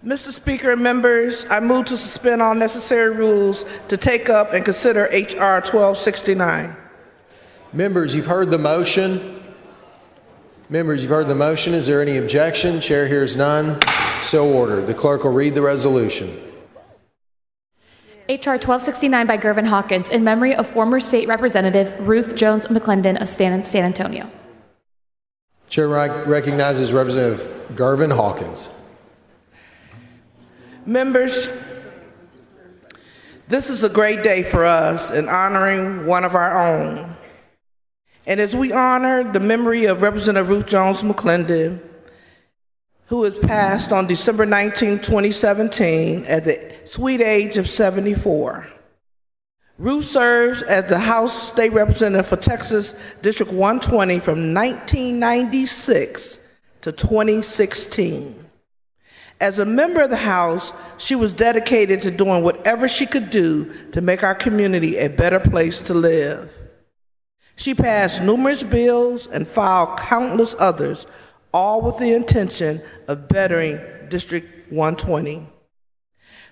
Mr. Speaker and members, I move to suspend all necessary rules to take up and consider H.R. 1269. Members, you've heard the motion. Is there any objection? Chair hears none. So ordered. The clerk will read the resolution. H.R. 1269 by Gervin-Hawkins in memory of former state representative Ruth Jones McClendon of San Antonio. Chair recognizes Representative Gervin-Hawkins. Members, this is a great day for us in honoring one of our own. And as we honor the memory of Representative Ruth Jones McClendon, who was passed on December 19, 2017 at the sweet age of 74. Ruth serves as the House State Representative for Texas District 120 from 1996 to 2016. As a member of the House, she was dedicated to doing whatever she could do to make our community a better place to live. She passed numerous bills and filed countless others, all with the intention of bettering District 120.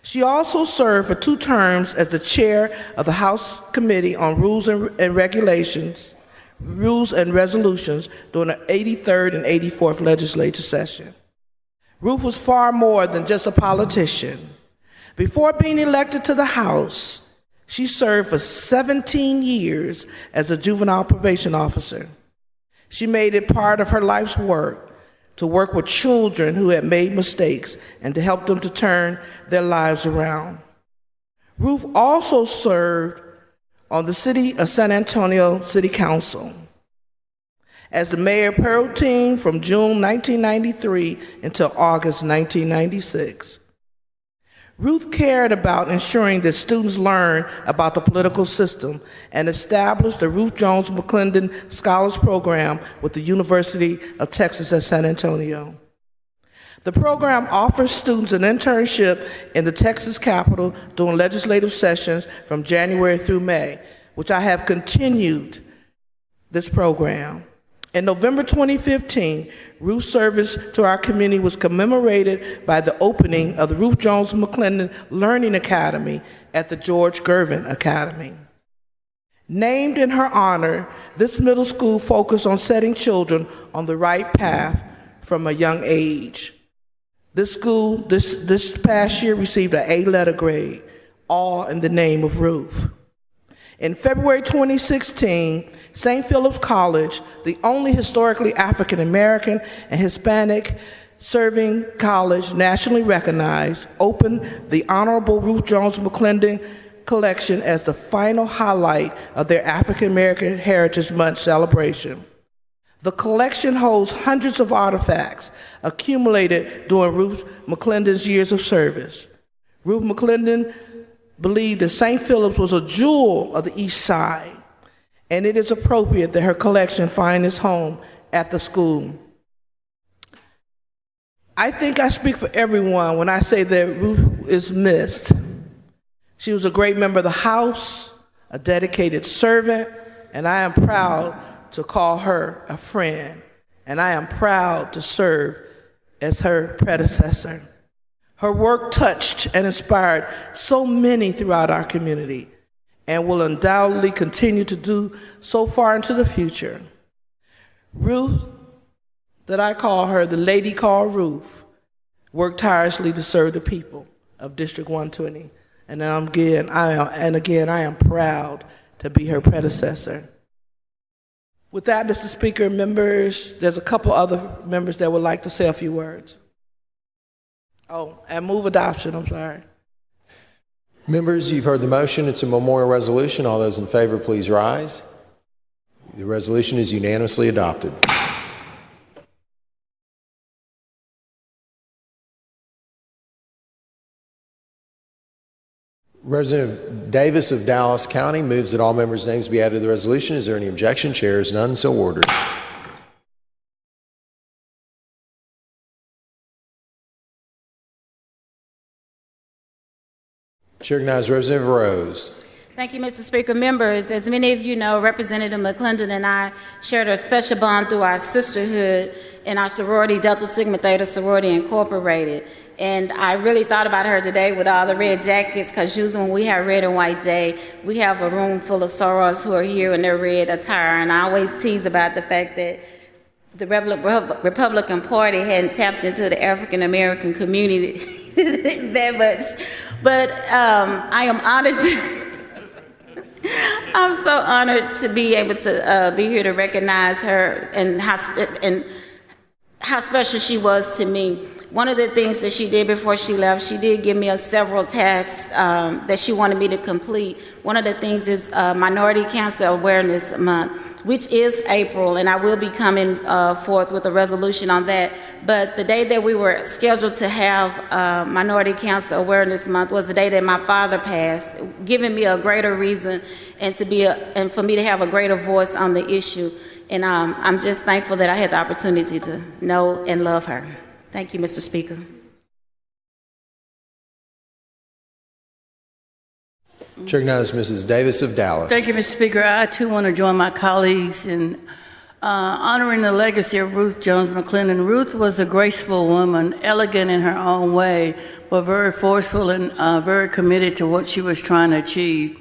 She also served for 2 terms as the chair of the House Committee on Rules and Regulations, Rules and Resolutions during the 83rd and 84th legislature session. Ruth was far more than just a politician. Before being elected to the House, she served for 17 years as a juvenile probation officer. She made it part of her life's work to work with children who had made mistakes and to help them to turn their lives around. Ruth also served on the City of San Antonio City Council as the mayor pro tem from June 1993 until August 1996. Ruth cared about ensuring that students learn about the political system and established the Ruth Jones McClendon Scholars Program with the University of Texas at San Antonio. The program offers students an internship in the Texas Capitol during legislative sessions from January through May, which I have continued this program. In November 2015, Ruth's service to our community was commemorated by the opening of the Ruth Jones McClendon Learning Academy at the George Gervin Academy. Named in her honor, this middle school focused on setting children on the right path from a young age. This school, this past year, received an A-letter grade, all in the name of Ruth. In February 2016, St. Philip's College, the only historically African American and Hispanic serving college nationally recognized, opened the Honorable Ruth Jones McClendon Collection as the final highlight of their African American Heritage Month celebration. The collection holds hundreds of artifacts accumulated during Ruth McClendon's years of service. Ruth McClendon believed that St. Philip's was a jewel of the East Side, and it is appropriate that her collection find its home at the school. I think I speak for everyone when I say that Ruth is missed. She was a great member of the House, a dedicated servant, and I am proud to call her a friend, and I am proud to serve as her predecessor. Her work touched and inspired so many throughout our community and will undoubtedly continue to do so far into the future. Ruth, that I call her the lady called Ruth, worked tirelessly to serve the people of District 120. And again, I am proud to be her predecessor. With that, Mr. Speaker, members, there's a couple other members that would like to say a few words. Oh, and move adoption, I'm sorry. Members, you've heard the motion. It's a memorial resolution. All those in favor, please rise. The resolution is unanimously adopted. Representative Davis of Dallas County moves that all members' names be added to the resolution. Is there any objection? Chair is none. So ordered. Chair recognizes Representative Rose. Thank you, Mr. Speaker. Members, as many of you know, Representative McClendon and I shared a special bond through our sisterhood in our sorority, Delta Sigma Theta Sorority Incorporated. And I really thought about her today with all the red jackets, because usually when we have Red and White Day, we have a room full of sorors who are here in their red attire. And I always tease about the fact that the Republican Party hadn't tapped into the African American community that much. But I am honored to I'm so honored to be able to be here to recognize her and how special she was to me. One of the things that she did before she left, she did give me several tasks that she wanted me to complete. One of the things is Minority Cancer Awareness Month, which is April, and I will be coming forth with a resolution on that. But the day that we were scheduled to have Minority Cancer Awareness Month was the day that my father passed, giving me a greater reason and for me to have a greater voice on the issue. And I'm just thankful that I had the opportunity to know and love her. Thank you, Mr. Speaker. Recognize Mrs. Davis of Dallas. Thank you, Mr. Speaker. I, too, want to join my colleagues in honoring the legacy of Ruth Jones McClendon. Ruth was a graceful woman, elegant in her own way, but very forceful and very committed to what she was trying to achieve.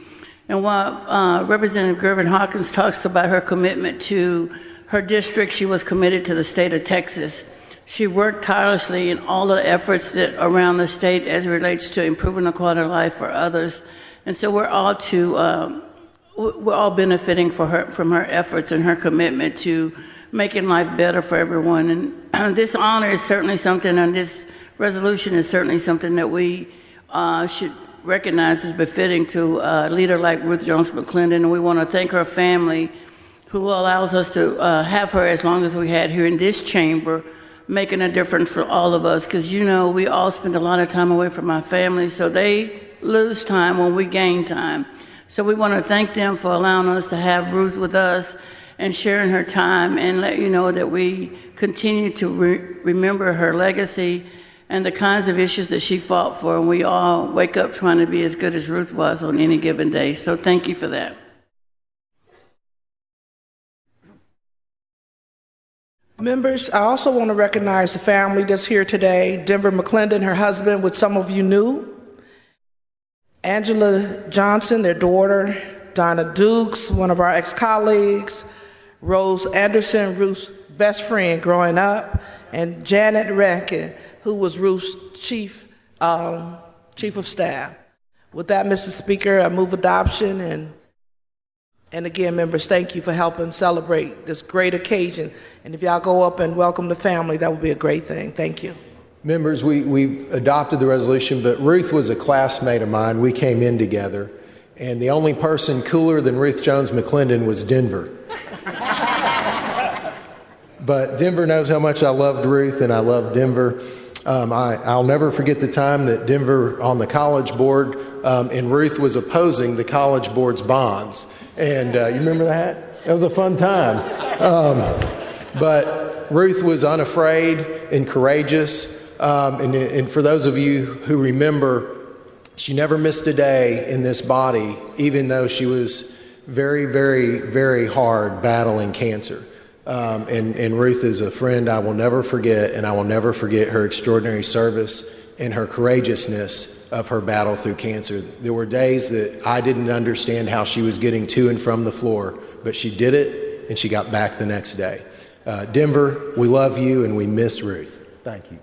And while Representative Gervin-Hawkins talks about her commitment to her district, she was committed to the state of Texas. She worked tirelessly in all the efforts around the state as it relates to improving the quality of life for others. And so we're all benefiting from her efforts and her commitment to making life better for everyone. And this honor is certainly something, and this resolution is certainly something that we should recognize as befitting to a leader like Ruth Jones McClendon. And we want to thank her family, who allows us to have her as long as we had here in this chamber, making a difference for all of us, because we all spend a lot of time away from our families, so they lose time when we gain time. So we want to thank them for allowing us to have Ruth with us and sharing her time, and let you know that we continue to remember her legacy and the kinds of issues that she fought for, and we all wake up trying to be as good as Ruth was on any given day. So thank you for that. Members, I also want to recognize the family that's here today. Denver McClendon, her husband, which some of you knew. Angela Johnson, their daughter. Donna Dukes, one of our ex-colleagues. Rose Anderson, Ruth's best friend growing up. And Janet Rankin, who was Ruth's chief of staff. With that, Mr. Speaker, I move adoption. And again, members, thank you for helping celebrate this great occasion. And if y'all go up and welcome the family, that would be a great thing. Thank you. Members, we've adopted the resolution, but Ruth was a classmate of mine. We came in together, and the only person cooler than Ruth Jones McClendon was Denver. But Denver knows how much I loved Ruth, and I love Denver. I'll never forget the time that Denver on the college board, and Ruth was opposing the college board's bonds. And you remember that? That was a fun time. But Ruth was unafraid and courageous. And for those of you who remember, she never missed a day in this body, even though she was very, very, very hard battling cancer. And Ruth is a friend I will never forget, and I will never forget her extraordinary service and her courageousness of her battle through cancer. There were days that I didn't understand how she was getting to and from the floor, but she did it, and she got back the next day. Denver, we love you, and we miss Ruth. Thank you.